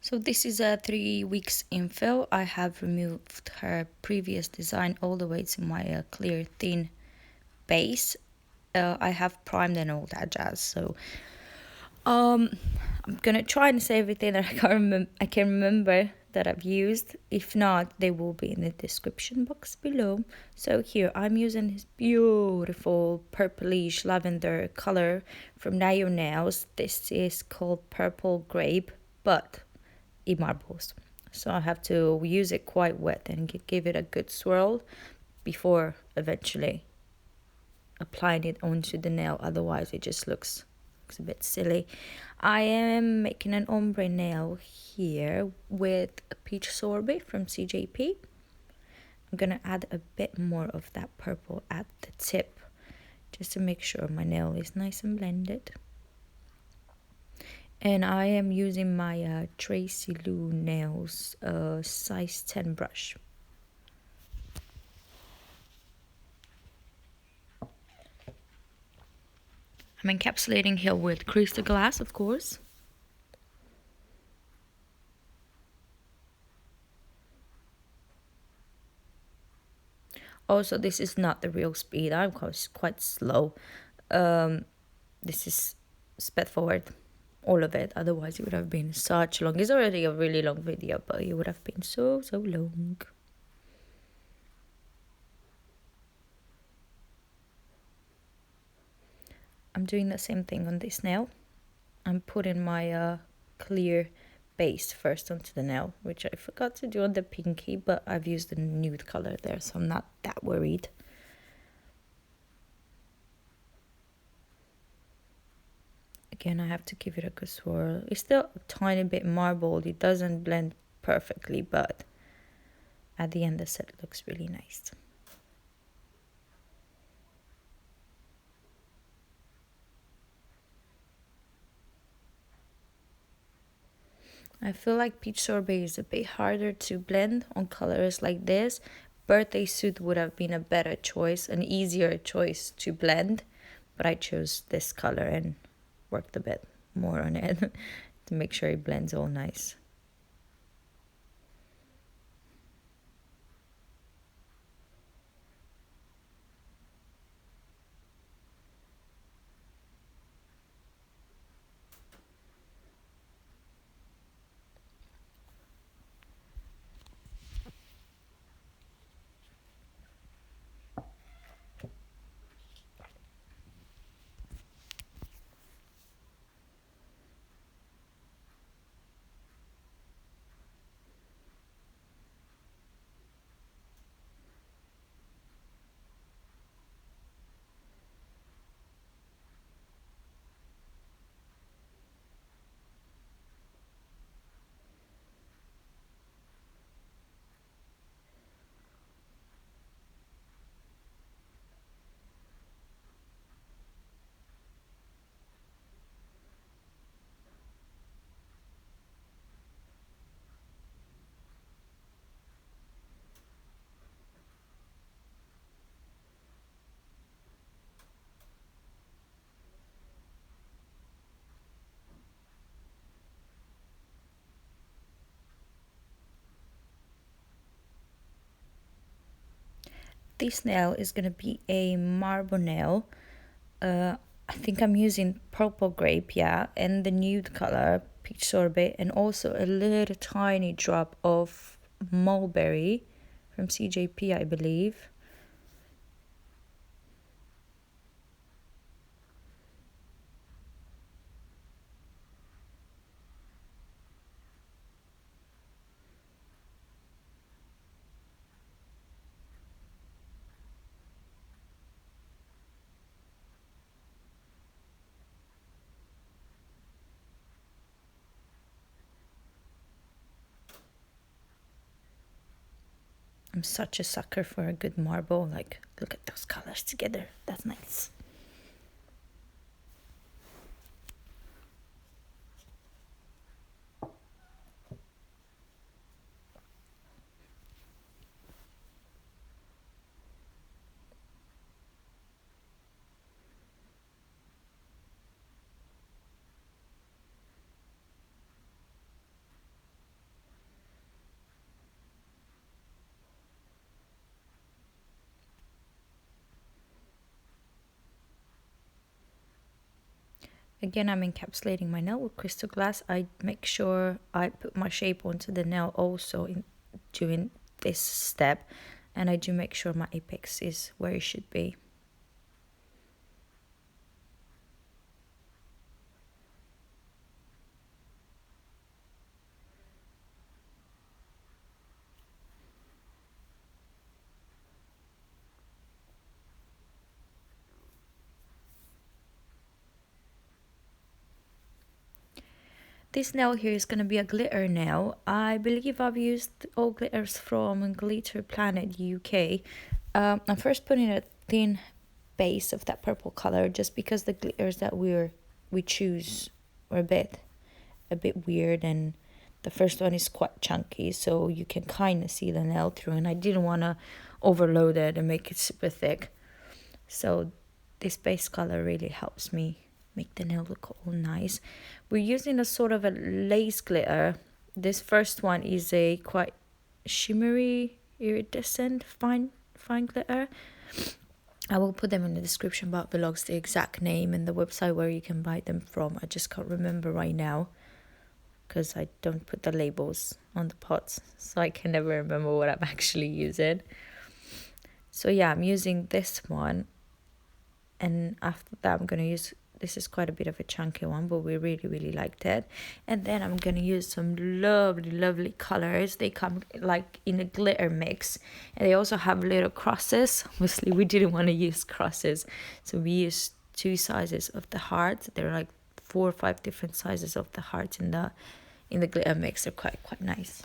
So this is a 3 weeks infill. I have removed her previous design all the way to my clear thin base. I have primed and all that jazz. So I'm gonna try and say everything that I can remember that I've used. If not, they will be in the description box below. So here I'm using this beautiful purplish lavender color from Nayo Nails. This is called Purple Grape, but in marbles. So I have to use it quite wet and give it a good swirl before eventually applying it onto the nail. Otherwise it just looks a bit silly. I am making an ombre nail here with a peach sorbet from CJP. I'm gonna add a bit more of that purple at the tip just to make sure my nail is nice and blended. And I am using my Tracy Lou Nails size 10 brush. I'm encapsulating here with crystal glass, of course. Also, this is not the real speed. I'm quite slow. This is sped forward, all of it. Otherwise, it would have been such long. It's already a really long video, but it would have been so long. I'm doing the same thing on this nail. I'm putting my clear base first onto the nail, which I forgot to do on the pinky, but I've used the nude color there, so I'm not that worried. Again, I have to give it a good swirl. It's still a tiny bit marbled. It doesn't blend perfectly, but at the end the set looks really nice. I feel like peach sorbet is a bit harder to blend on colors like this. Birthday suit would have been a better choice, an easier choice to blend, but I chose this color and worked a bit more on it to make sure it blends all nice. This nail is going to be a marble nail. I think I'm using purple grape, yeah, and the nude color, peach sorbet, and also a little tiny drop of mulberry from CJP, I believe. I'm such a sucker for a good marble. Like, look at those colors together. That's nice. Again, I'm encapsulating my nail with crystal glass. I make sure I put my shape onto the nail also during this step, and I do make sure my apex is where it should be. This nail here is going to be a glitter nail. I believe I've used all glitters from Glitter Planet UK. I'm first putting a thin base of that purple color just because the glitters that we choose are a bit weird, and the first one is quite chunky, so you can kind of see the nail through, and I didn't want to overload it and make it super thick. So this base color really helps me make the nail look all nice. We're using a sort of a lace glitter. This first one is a quite shimmery, iridescent, fine glitter. I will put them in the description box below, the exact name and the website where you can buy them from. I just can't remember right now because I don't put the labels on the pots, so I can never remember what I'm actually using. So yeah, I'm using this one, and after that I'm going to use, this is quite a bit of a chunky one, but we really liked it. And then I'm going to use some lovely colors. They come like in a glitter mix, and they also have little crosses. Obviously we didn't want to use crosses, so we used 2 sizes of the heart. They're like 4 or 5 different sizes of the heart in the glitter mix. They're quite nice.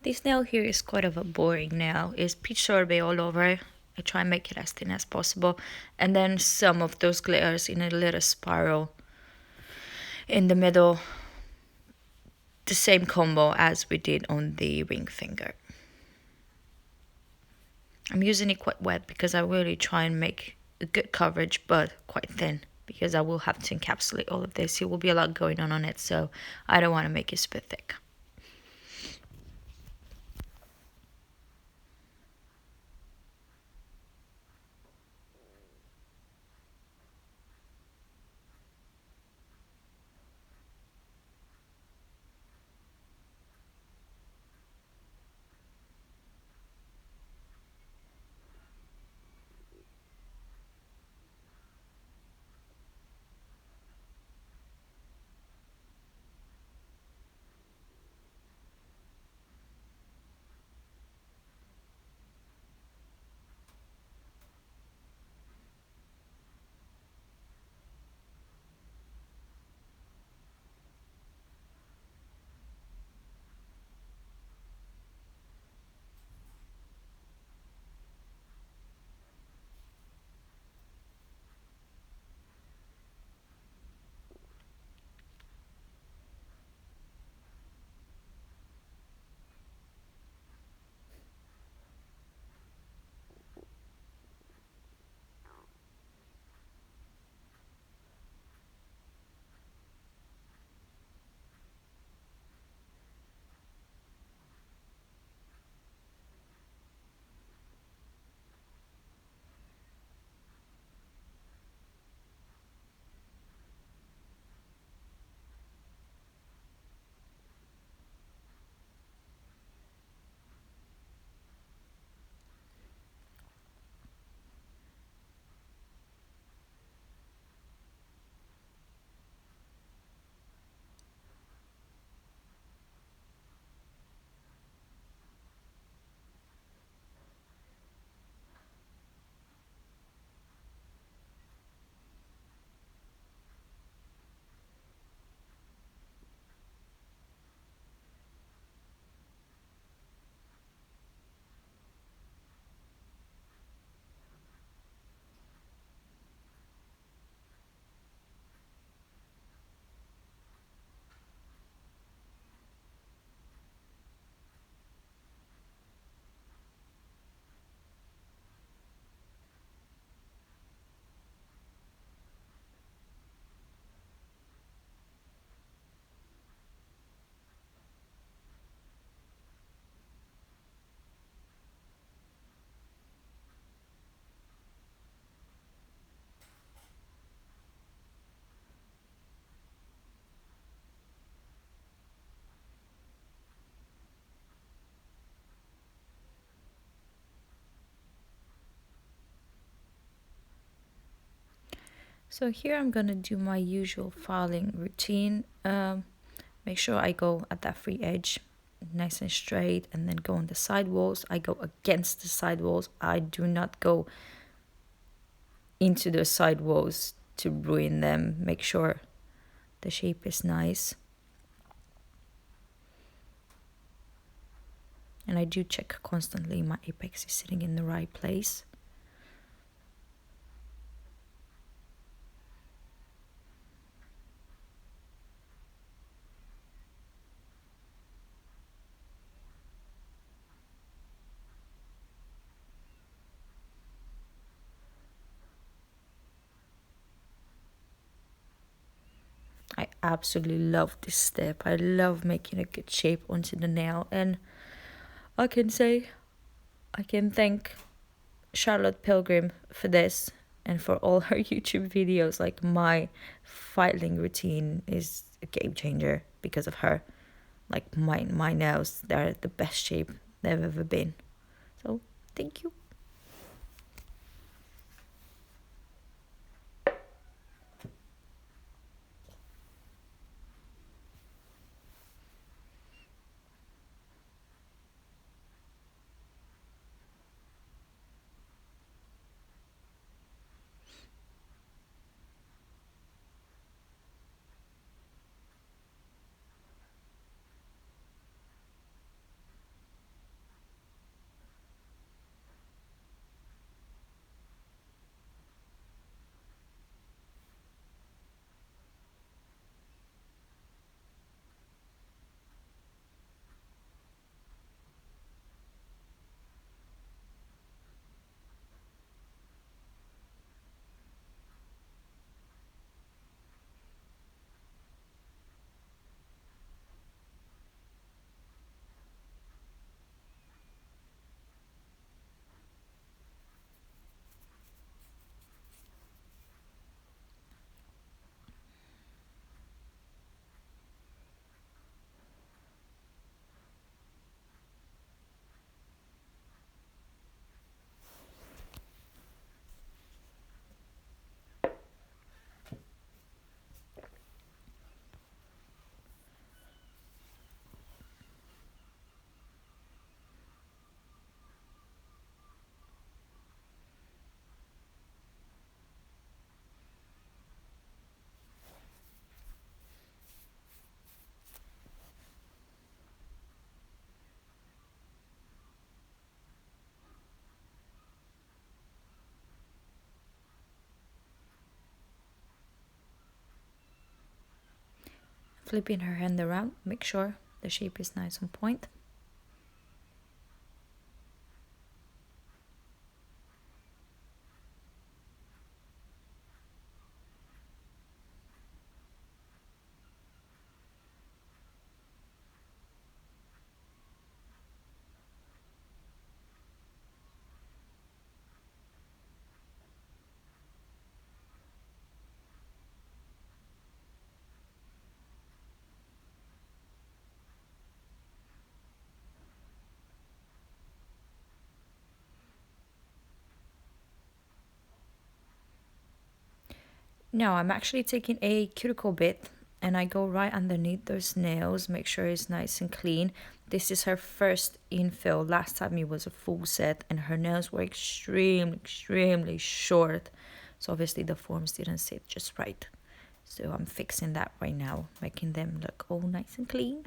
This nail here is quite of a boring nail. It's peach sorbet all over. I try and make it as thin as possible. And then some of those glitters in a little spiral in the middle. The same combo as we did on the ring finger. I'm using it quite wet because I really try and make a good coverage, but quite thin, because I will have to encapsulate all of this. It will be a lot going on it, so I don't want to make it super thick. So here I'm gonna do my usual filing routine. Make sure I go at that free edge nice and straight, and then go on the side walls. I go against the side walls. I do not go into the side walls to ruin them. Make sure the shape is nice. And I do check constantly my apex is sitting in the right place. I absolutely love this step. I love making a good shape onto the nail, and I can say I can thank Charlotte Pilgrim for this and for all her YouTube videos. Like, my filing routine is a game changer because of her. Like, my nails, they're the best shape they've ever been. So thank you. Flipping her hand around, make sure the shape is nice on point. Now I'm actually taking a cuticle bit and I go right underneath those nails, make sure it's nice and clean. This is her first infill. Last time it was a full set and her nails were extremely short. So obviously the forms didn't sit just right. So I'm fixing that right now, making them look all nice and clean.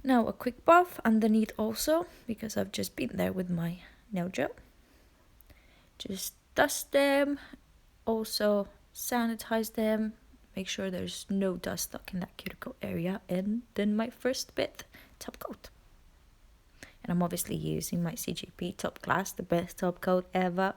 Now a quick buff underneath also, because I've just been there with my nail gel. Just dust them, also sanitize them, make sure there's no dust stuck in that cuticle area, and then my first bit, top coat. And I'm obviously using my CGP Top Class, the best top coat ever.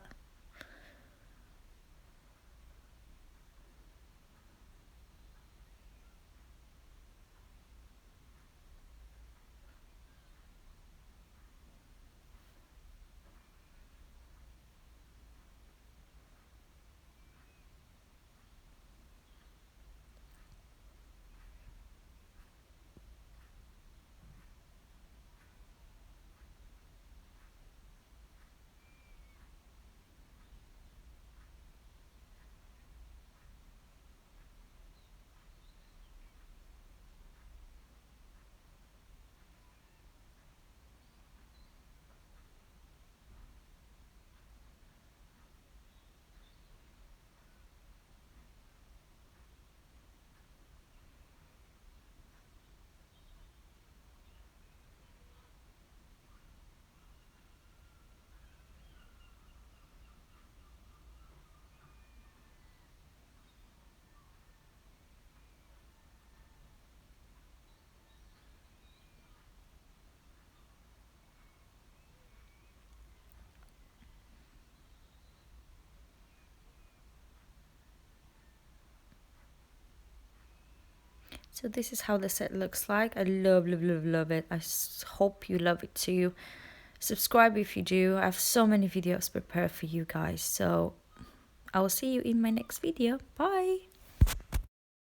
So this is how the set looks like. I love, love, love, love it. I hope you love it too. Subscribe if you do. I have so many videos prepared for you guys. So I will see you in my next video. Bye.